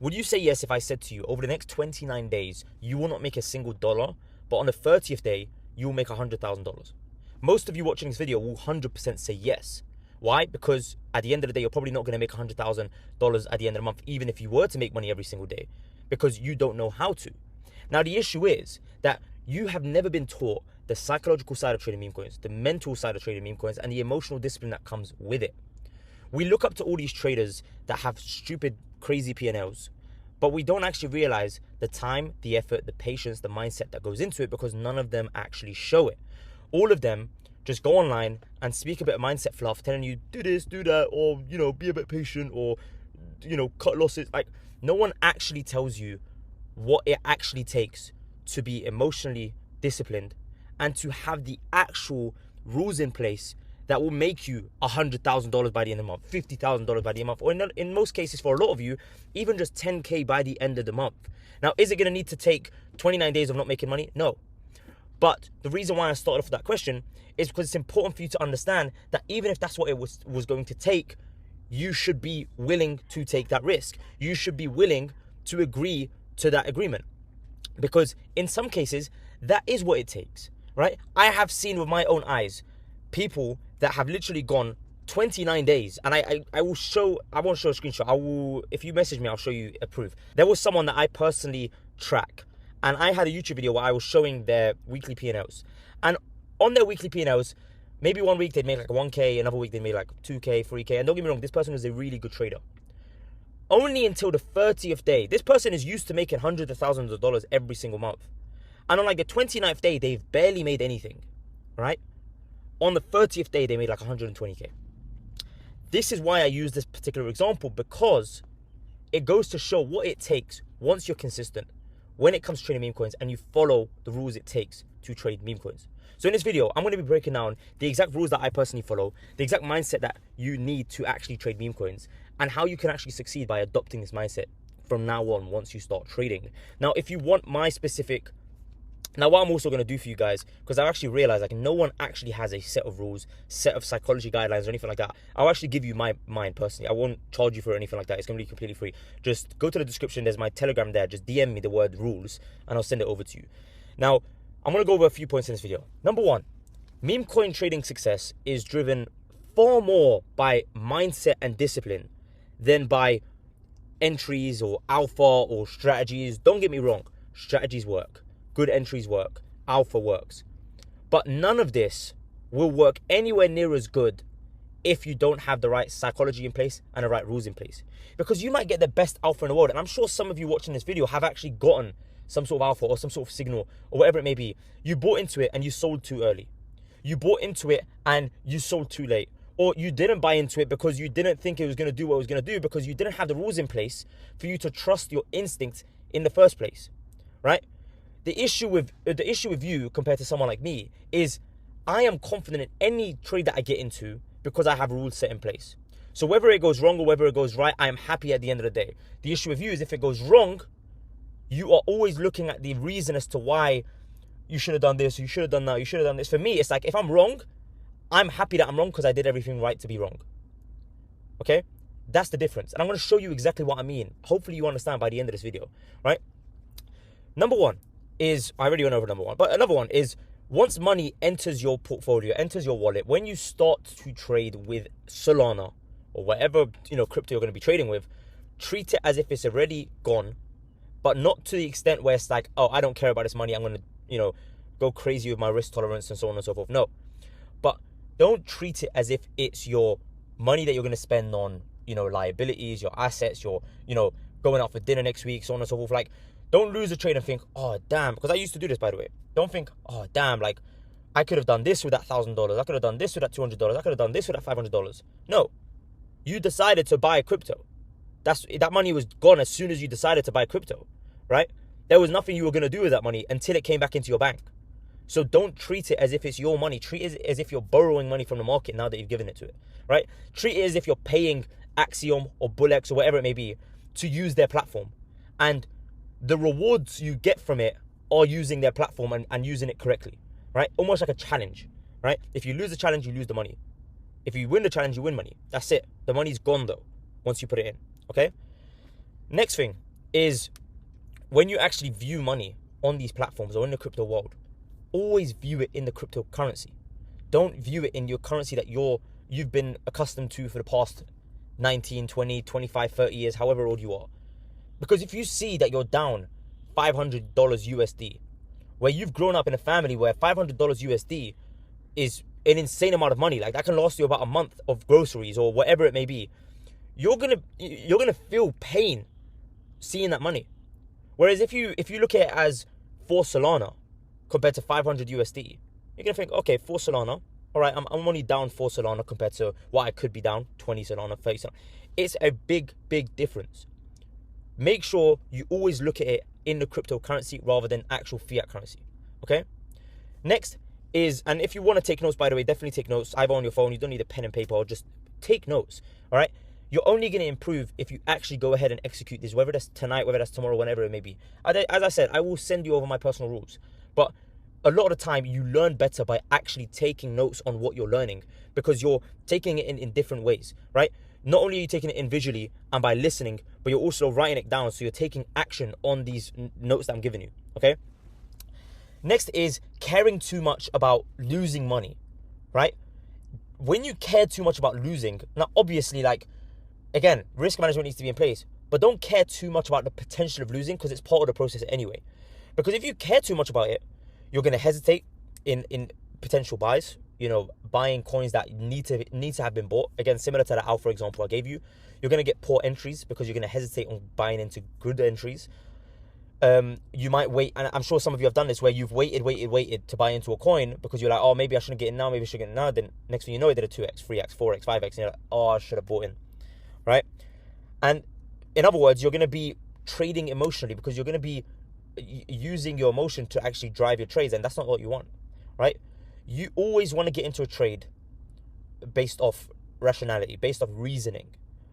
Would you say yes if I said to you, over the next 29 days, you will not make a single dollar, but on the 30th day, you will make $100,000? Most of you watching this video will 100% say yes. Why? Because at the end of the day, you're probably not going to make $100,000 at the end of the month, even if you were to make money every single day, because you don't know how to. Now, the issue is that you have never been taught the psychological side of trading meme coins, the mental side of trading meme coins, and the emotional discipline that comes with it. We look up to all these traders that have stupid, crazy P&Ls, but we don't actually realize the time, the effort, the patience, the mindset that goes into it, because none of them actually show it. All of them just go online and speak a bit of mindset fluff, telling you do this, do that, or, you know, be a bit patient, or, you know, cut losses. Like, no one actually tells you what it actually takes to be emotionally disciplined and to have the actual rules in place that will make you $100,000 by the end of the month, $50,000 by the end of the month, or in most cases, for a lot of you, even just 10K by the end of the month. Now, is it going to need to take 29 days of not making money? No. But the reason why I started off with that question is because it's important for you to understand that even if that's what it was going to take, you should be willing to take that risk. You should be willing to agree to that agreement. Because in some cases, that is what it takes, right? I have seen with my own eyes people that have literally gone 29 days, and I won't show a screenshot. If you message me, I'll show you a proof. There was someone that I personally track, and I had a YouTube video where I was showing their weekly P&Ls. And on their weekly P&Ls, maybe one week they'd make like 1K, another week they made like 2K, 3K. And don't get me wrong, this person was a really good trader. Only until the 30th day, this person is used to making hundreds of thousands of dollars every single month. And on like the 29th day, they've barely made anything, right? On the 30th day, they made like 120K. This is why I use this particular example, because it goes to show what it takes once you're consistent when it comes to trading meme coins and you follow the rules it takes to trade meme coins. So in this video, I'm going to be breaking down the exact rules that I personally follow, the exact mindset that you need to actually trade meme coins, and how you can actually succeed by adopting this mindset from now on once you start trading. Now, if you want my specific... Now, what I'm also going to do for you guys, because I actually realized like no one actually has a set of rules, set of psychology guidelines or anything like that. I'll actually give you mine personally. I won't charge you for anything like that. It's going to be completely free. Just go to the description. There's my Telegram there. Just DM me the word rules and I'll send it over to you. Now, I'm going to go over a few points in this video. Number one, meme coin trading success is driven far more by mindset and discipline than by entries or alpha or strategies. Don't get me wrong. Strategies work. Good entries work, alpha works. But none of this will work anywhere near as good if you don't have the right psychology in place and the right rules in place. Because you might get the best alpha in the world, and I'm sure some of you watching this video have actually gotten some sort of alpha or some sort of signal or whatever it may be. You bought into it and you sold too early. You bought into it and you sold too late. Or you didn't buy into it because you didn't think it was going to do what it was going to do, because you didn't have the rules in place for you to trust your instinct in the first place, right? The issue with you compared to someone like me is I am confident in any trade that I get into because I have rules set in place. So whether it goes wrong or whether it goes right, I am happy at the end of the day. The issue with you is if it goes wrong, you are always looking at the reason as to why you should have done this, you should have done that, you should have done this. For me, it's like if I'm wrong, I'm happy that I'm wrong because I did everything right to be wrong. Okay? That's the difference. And I'm going to show you exactly what I mean. Hopefully you understand by the end of this video, right? Number one is, I already went over number one, but another one is once money enters your portfolio, enters your wallet, when you start to trade with Solana or whatever, crypto you're going to be trading with, treat it as if it's already gone, but not to the extent where it's like, oh, I don't care about this money. I'm going to, go crazy with my risk tolerance and so on and so forth. No, but don't treat it as if it's your money that you're going to spend on, liabilities, your assets, your, going out for dinner next week, so on and so forth. Like, don't lose a trade and think, oh, damn, because I used to do this, by the way. Don't think, oh, damn, like, I could have done this with that $1,000. I could have done this with that $200. I could have done this with that $500. No, you decided to buy crypto. That money was gone as soon as you decided to buy crypto, right? There was nothing you were going to do with that money until it came back into your bank. So don't treat it as if it's your money. Treat it as if you're borrowing money from the market now that you've given it to it, right? Treat it as if you're paying Axiom or Bullex or whatever it may be to use their platform. And the rewards you get from it are using their platform and using it correctly, right? Almost like a challenge, right? If you lose the challenge, you lose the money. If you win the challenge, you win money. That's it. The money's gone though, once you put it in, okay? Next thing is when you actually view money on these platforms or in the crypto world, always view it in the cryptocurrency. Don't view it in your currency that you've been accustomed to for the past 19, 20, 25, 30 years, however old you are. Because if you see that you're down $500 USD, where you've grown up in a family where $500 USD is an insane amount of money, like that can last you about a month of groceries or whatever it may be, you're gonna feel pain seeing that money. Whereas if you look at it as 4 Solana compared to 500 USD, you're gonna think, okay, 4 Solana, all right, I'm only down 4 Solana compared to what I could be down 20 Solana, 30 Solana. It's a big difference. Make sure you always look at it in the cryptocurrency rather than actual fiat currency, okay? Next is, and if you want to take notes, by the way, definitely take notes, either on your phone, you don't need a pen and paper, or just take notes, all right? You're only going to improve if you actually go ahead and execute this, whether that's tonight, whether that's tomorrow, whenever it may be. As I said, I will send you over my personal rules, but a lot of the time you learn better by actually taking notes on what you're learning, because you're taking it in different ways, right? Not only are you taking it in visually and by listening, but you're also writing it down, so you're taking action on these notes that I'm giving you, okay? Next is caring too much about losing money, right? When you care too much about losing, now obviously, like, again, risk management needs to be in place, but don't care too much about the potential of losing, because it's part of the process anyway. Because if you care too much about it, you're going to hesitate in potential buys, buying coins that need to have been bought. Again, similar to the alpha example I gave you, you're going to get poor entries because you're going to hesitate on buying into good entries. You might wait, and I'm sure some of you have done this, where you've waited to buy into a coin because you're like, oh, maybe I shouldn't get in now, maybe I should get in now. Then next thing you know, it did a 2x, 3x, 4x, 5x, and you're like, oh, I should have bought in, right? And in other words, you're going to be trading emotionally because you're going to be using your emotion to actually drive your trades, and that's not what you want, right? You always want to get into a trade based off rationality, based off reasoning,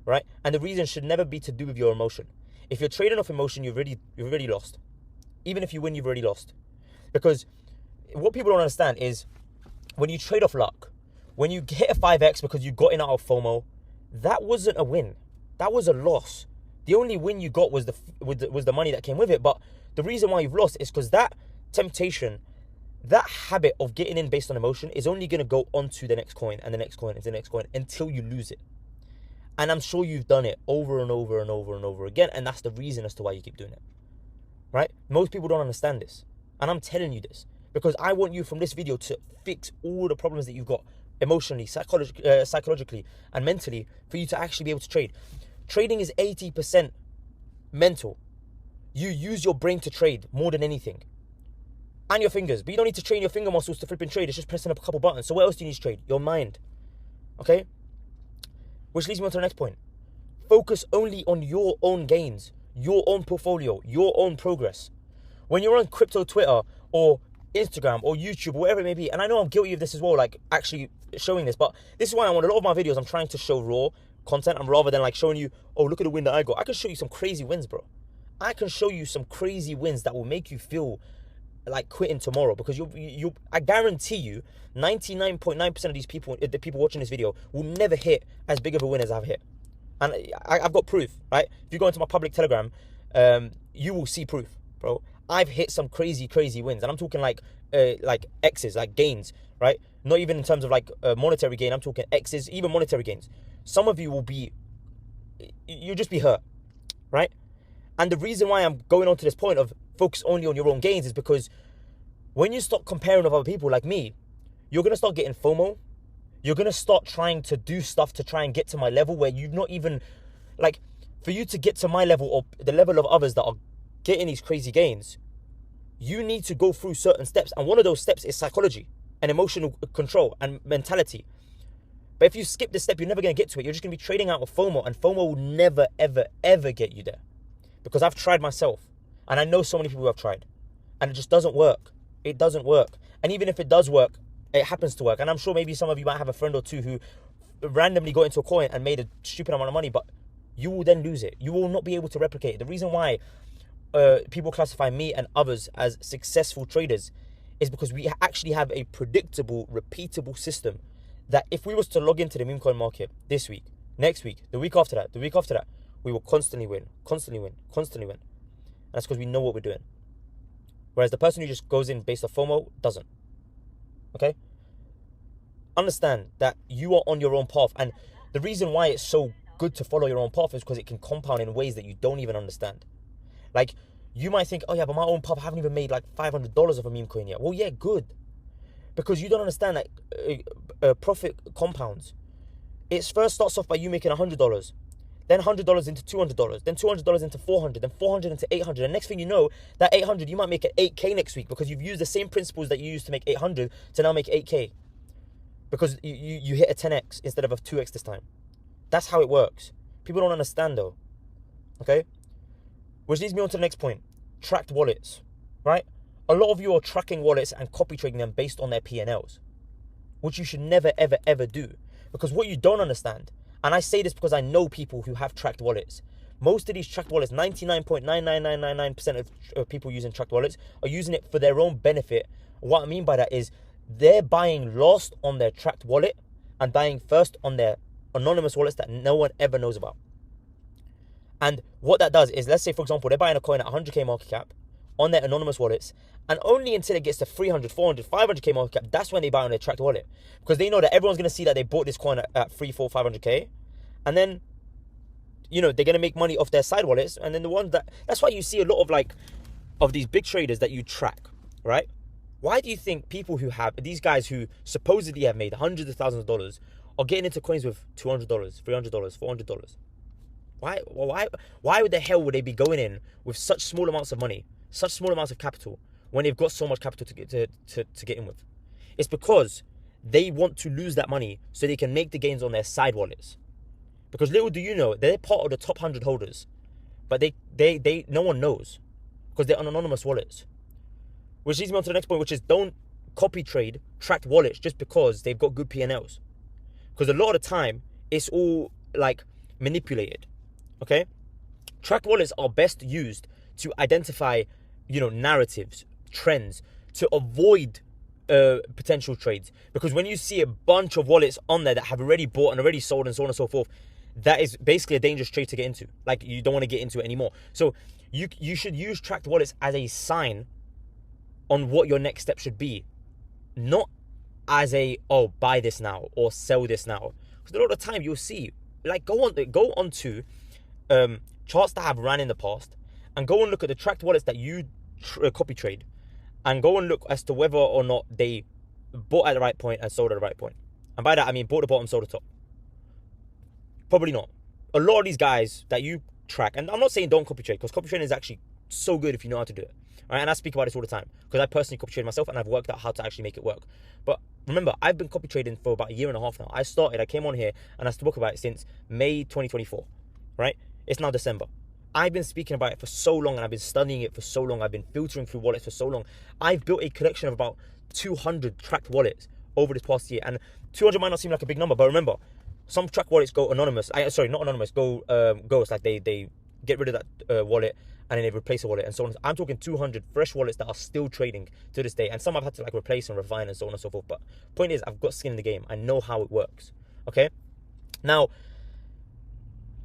right? And the reason should never be to do with your emotion. If you're trading off emotion, you've already lost. Even if you win, you've already lost. Because what people don't understand is when you trade off luck, when you hit a 5x because you got in out of FOMO, that wasn't a win. That was a loss. The only win you got was the money that came with it. But the reason why you've lost is because that temptation, that habit of getting in based on emotion is only going to go on to the next coin and the next coin and the next coin until you lose it. And I'm sure you've done it over and over and over and over again. And that's the reason as to why you keep doing it, right? Most people don't understand this. And I'm telling you this because I want you from this video to fix all the problems that you've got emotionally, psychologically, and mentally for you to actually be able to trade. Trading is 80% mental. You use your brain to trade more than anything. And your fingers. But you don't need to train your finger muscles to flip and trade. It's just pressing up a couple buttons. So what else do you need to trade? Your mind. Okay? Which leads me on to the next point. Focus only on your own gains, your own portfolio, your own progress. When you're on crypto Twitter or Instagram or YouTube or whatever it may be, and I know I'm guilty of this as well, like actually showing this, but this is why on a lot of my videos I'm trying to show raw content, and rather than like showing you, oh, look at the win that I got, I can show you some crazy wins, bro. I can show you some crazy wins that will make you feel like quitting tomorrow, because I guarantee you 99.9% of these people, the people watching this video, will never hit as big of a win as I've hit. And I've got proof, right? If you go into my public Telegram, you will see proof, bro. I've hit some crazy wins, and I'm talking like X's, like gains, right? Not even in terms of like monetary gain. I'm talking X's, even monetary gains. Some of you you'll just be hurt, right? And the reason why I'm going on to this point of focus only on your own gains is because when you stop comparing with other people like me, you're going to start getting FOMO. You're going to start trying to do stuff to try and get to my level where you've not even, like, for you to get to my level or the level of others that are getting these crazy gains, you need to go through certain steps. And one of those steps is psychology and emotional control and mentality. But if you skip this step, you're never going to get to it. You're just going to be trading out of FOMO, and FOMO will never, ever, ever get you there. Because I've tried myself, and I know so many people who have tried, and it just doesn't work. It doesn't work. And even if it does work, it happens to work. And I'm sure maybe some of you might have a friend or two who randomly got into a coin and made a stupid amount of money, but you will then lose it. You will not be able to replicate it. The reason why people classify me and others as successful traders is because we actually have a predictable, repeatable system that if we was to log into the meme coin market this week, next week, the week after that, we will constantly win, constantly win, constantly win. And that's because we know what we're doing. Whereas the person who just goes in based off FOMO doesn't. Okay? Understand that you are on your own path. And the reason why it's so good to follow your own path is because it can compound in ways that you don't even understand. Like, you might think, oh yeah, but my own path, I haven't even made like $500 of a meme coin yet. Well, yeah, good. Because you don't understand that profit compounds. It first starts off by you making $100. Then $100 into $200, then $200 into $400, then $400 into $800. And next thing you know, that $800, you might make it $8K next week because you've used the same principles that you used to make $800 to now make $8K. Because you hit a 10x instead of a 2x this time. That's how it works. People don't understand though. Okay? Which leads me on to the next point. Tracked wallets. Right? A lot of you are tracking wallets and copy trading them based on their P&Ls. Which you should never, ever, ever do. Because what you don't understand, and I say this because I know people who have tracked wallets. Most of these tracked wallets, 99.99999% of people using tracked wallets are using it for their own benefit. What I mean by that is they're buying last on their tracked wallet and buying first on their anonymous wallets that no one ever knows about. And what that does is, let's say, for example, they're buying a coin at 100K market cap on their anonymous wallets, and only until it gets to 300, 400, 500K market cap, that's when they buy on their tracked wallet. Because they know that everyone's going to see that they bought this coin at 3, 4, 500K. And then, they're going to make money off their side wallets. And then the ones that's why you see a lot of these big traders that you track, right? Why do you think people who have, these guys who supposedly have made hundreds of thousands of dollars are getting into coins with $200, $300, $400? Why the hell would they be going in with such small amounts of money, such small amounts of capital, when they've got so much capital to get in with? It's because they want to lose that money so they can make the gains on their side wallets. Because little do you know, they're part of the top 100 holders, but they no one knows because they're on anonymous wallets. Which leads me on to the next point, which is don't copy trade tracked wallets just because they've got good P&Ls. Because a lot of the time, it's all like manipulated. Okay? Tracked wallets are best used to identify, narratives, trends, to avoid potential trades. Because when you see a bunch of wallets on there that have already bought and already sold and so on and so forth, that is basically a dangerous trade to get into. Like, you don't want to get into it anymore. So you should use tracked wallets as a sign on what your next step should be, not as buy this now or sell this now. Because a lot of the time you'll see, like, go on to charts that have ran in the past, and go and look at the tracked wallets that you copy trade, and go and look as to whether or not they bought at the right point and sold at the right point. And by that I mean bought the bottom, sold the top. Probably not. A lot of these guys that you track, and I'm not saying don't copy trade, because copy trading is actually so good if you know how to do it. Right? And I speak about this all the time because I personally copy trade myself and I've worked out how to actually make it work. But remember, I've been copy trading for about a year and a half now. I came on here and I spoke about it since May 2024. Right? It's now December. I've been speaking about it for so long, and I've been studying it for so long. I've been filtering through wallets for so long. I've built a collection of about 200 tracked wallets over this past year. And 200 might not seem like a big number, but remember, some tracked wallets go anonymous. Not anonymous, go ghost. Like they get rid of that wallet and then they replace a wallet and so on. I'm talking 200 fresh wallets that are still trading to this day. And some I've had to replace and refine and so on and so forth. But point is, I've got skin in the game. I know how it works. Okay? Now,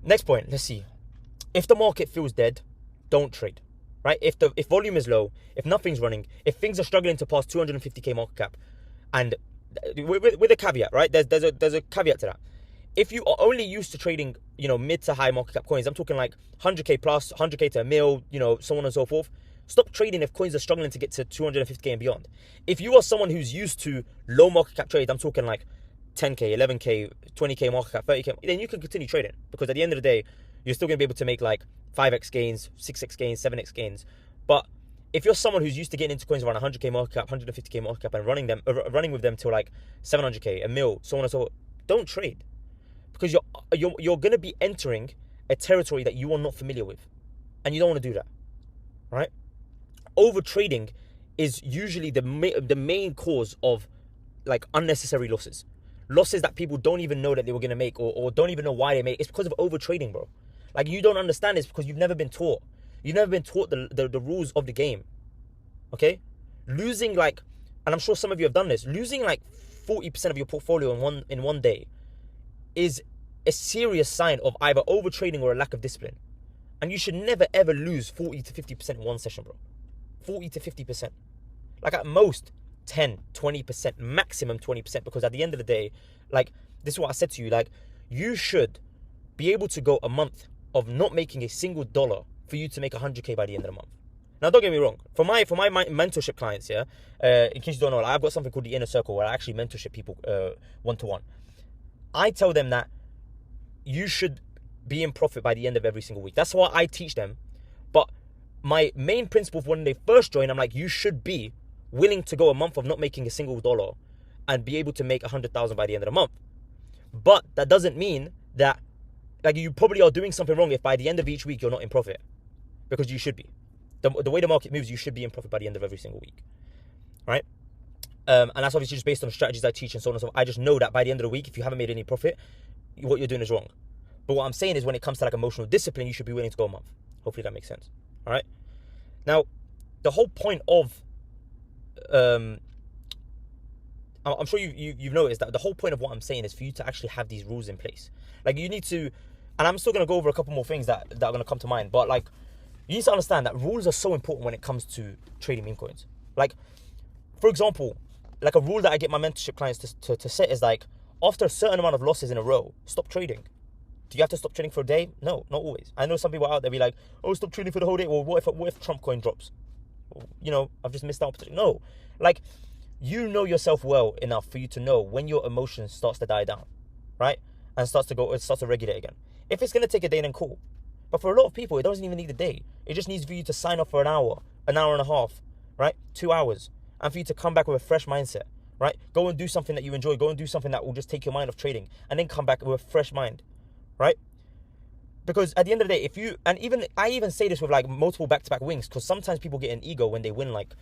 next point, let's see. If the market feels dead, don't trade, right? If volume is low, if nothing's running, if things are struggling to pass 250K market cap, and with a caveat, right? There's a caveat to that. If you are only used to trading, mid to high market cap coins, I'm talking like 100K plus, 100K to a mil, so on and so forth. Stop trading if coins are struggling to get to 250K and beyond. If you are someone who's used to low market cap trades, I'm talking like 10K, 11K, 20K market cap, 30K, then you can continue trading, because at the end of the day, you're still going to be able to make like 5x gains, 6x gains, 7x gains. But if you're someone who's used to getting into coins around 100K market cap, 150K market cap, and running with them to like 700K, a mil, so on and so forth, don't trade, because you're going to be entering a territory that you are not familiar with, and you don't want to do that, right? Over trading is usually the main cause of like unnecessary losses that people don't even know that they were going to make, or don't even know why they make. It's because of over trading, bro. Like, you don't understand this because you've never been taught. You've never been taught the rules of the game. Okay? Losing and I'm sure some of you have done this, losing like 40% of your portfolio in one day is a serious sign of either overtrading or a lack of discipline. And you should never ever lose 40 to 50% in one session, bro. 40 to 50%. Like at most 10, 20%, maximum 20%. Because at the end of the day, like this is what I said to you, like you should be able to go a month of not making a single dollar for you to make 100K by the end of the month. Now, don't get me wrong. For my mentorship clients, yeah, in case you don't know, I've got something called the Inner Circle where I actually mentorship people one-to-one. I tell them that you should be in profit by the end of every single week. That's what I teach them. But my main principle for when they first join, I'm like, you should be willing to go a month of not making a single dollar and be able to make 100,000 by the end of the month. But that doesn't mean that, like, you probably are doing something wrong if by the end of each week you're not in profit, because you should be. The way the market moves, you should be in profit by the end of every single week, right? And that's obviously just based on the strategies I teach and so on and so on. I just know that by the end of the week, if you haven't made any profit, what you're doing is wrong. But what I'm saying is when it comes to like emotional discipline, you should be willing to go a month. Hopefully that makes sense, all right? Now, the whole point of, I'm sure you've noticed that the whole point of what I'm saying is for you to actually have these rules in place. Like you need to, and I'm still going to go over a couple more things that are going to come to mind, but like, you need to understand that rules are so important when it comes to trading meme coins. Like, for example, like a rule that I get my mentorship clients to set is like, after a certain amount of losses in a row, stop trading. Do you have to stop trading for a day? No, not always. I know some people out there be like, oh, stop trading for the whole day. Well, what if Trump coin drops? You know, I've just missed out. No, like, you know yourself well enough for you to know when your emotion starts to die down, right? And starts to regulate again. If it's going to take a day, then cool. But for a lot of people, it doesn't even need a day. It just needs for you to sign up for an hour and a half, right? 2 hours. And for you to come back with a fresh mindset, right? Go and do something that you enjoy. Go and do something that will just take your mind off trading. And then come back with a fresh mind, right? Because at the end of the day, I even say this with like multiple back-to-back wins, because sometimes people get an ego when they win like,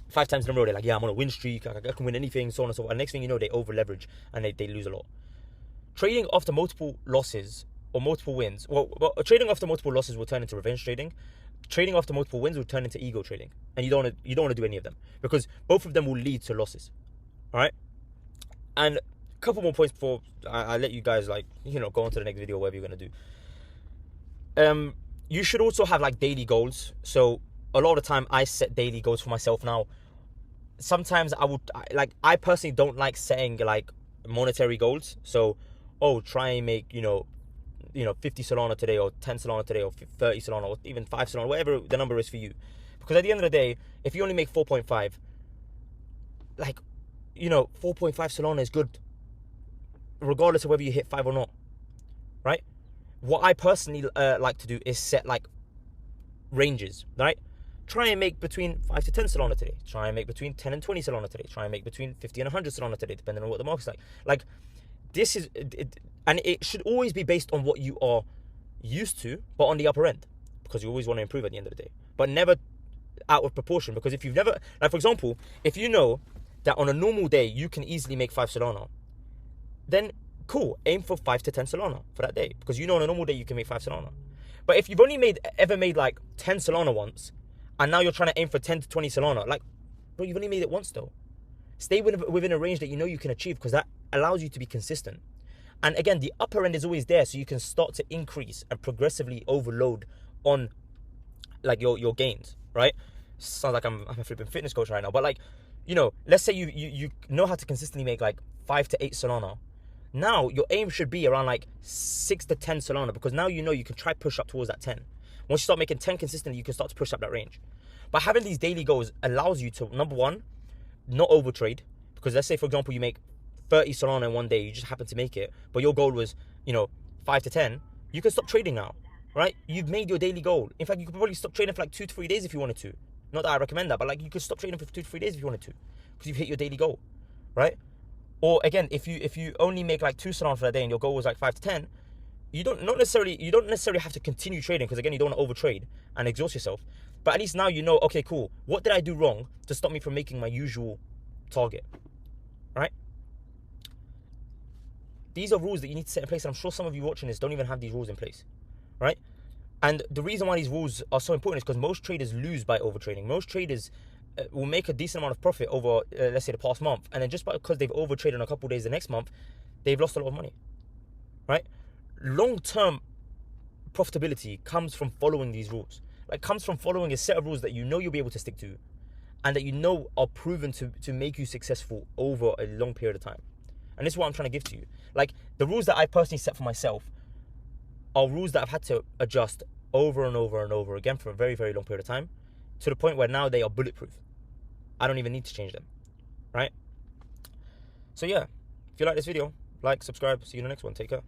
5 times in a row. They're like, yeah, I'm on a win streak. I can win anything, so on and so on. And next thing you know, they over-leverage and they lose a lot. Trading after multiple losses or multiple wins, trading after multiple losses will turn into revenge trading. Trading after multiple wins will turn into ego trading, and you don't want to do any of them, because both of them will lead to losses. All right, and a couple more points before I let you guys go on to the next video, whatever you're gonna do. You should also have like daily goals. So a lot of the time I set daily goals for myself now. Sometimes I personally don't like setting like monetary goals. So try and make 50 Solana today, or 10 Solana today, or 30 Solana, or even 5 Solana, whatever the number is for you. Because at the end of the day, if you only make 4.5, 4.5 Solana is good, regardless of whether you hit 5 or not, right? What I personally like to do is set like ranges, right? Try and make between 5 to 10 Solana today. Try and make between 10 and 20 Solana today. Try and make between 50 and 100 Solana today, depending on what the market's like. Like, this is, and it should always be based on what you are used to, but on the upper end, because you always want to improve at the end of the day, but never out of proportion. Because if you've never, like for example, if you know that on a normal day you can easily make 5 Solana, then cool, aim for 5 to 10 Solana for that day, because you know on a normal day you can make 5 Solana. But if you've only ever made like 10 Solana once, and now you're trying to aim for 10 to 20 Solana, like, bro, you've only made it once though. Stay within a range that you know you can achieve, because that allows you to be consistent. And again, the upper end is always there, so you can start to increase and progressively overload on like your gains, right? Sounds like I'm a flipping fitness coach right now, but like, let's say you know how to consistently make like 5 to 8 Solana. Now your aim should be around like 6 to 10 Solana, because now you can try push up towards that 10. Once you start making 10 consistently, you can start to push up that range. But having these daily goals allows you to, number one, not overtrade. Because let's say, for example, you make 30 Solana in one day, you just happen to make it, but your goal was, 5 to 10, you can stop trading now, right? You've made your daily goal. In fact, you could probably stop trading for like 2 to 3 days if you wanted to. Not that I recommend that, but like you could stop trading for 2 to 3 days if you wanted to, because you've hit your daily goal, right? Or again, if you only make like 2 Solana for that day and your goal was like 5 to 10, you don't necessarily have to continue trading, because again, you don't want to overtrade and exhaust yourself. But at least now you know, okay, cool, what did I do wrong to stop me from making my usual target, right? These are rules that you need to set in place, and I'm sure some of you watching this don't even have these rules in place, right? And the reason why these rules are so important is because most traders lose by overtrading. Most traders will make a decent amount of profit over, let's say, the past month, and then just because they've overtraded in a couple of days the next month, they've lost a lot of money, right? Long-term profitability comes from following these rules. Like, comes from following a set of rules that you know you'll be able to stick to, and that you know are proven to make you successful over a long period of time. And this is what I'm trying to give to you. Like, the rules that I personally set for myself are rules that I've had to adjust over and over and over again for a very, very long period of time, to the point where now they are bulletproof. I don't even need to change them, right? So yeah, if you like this video, like, subscribe, see you in the next one. Take care.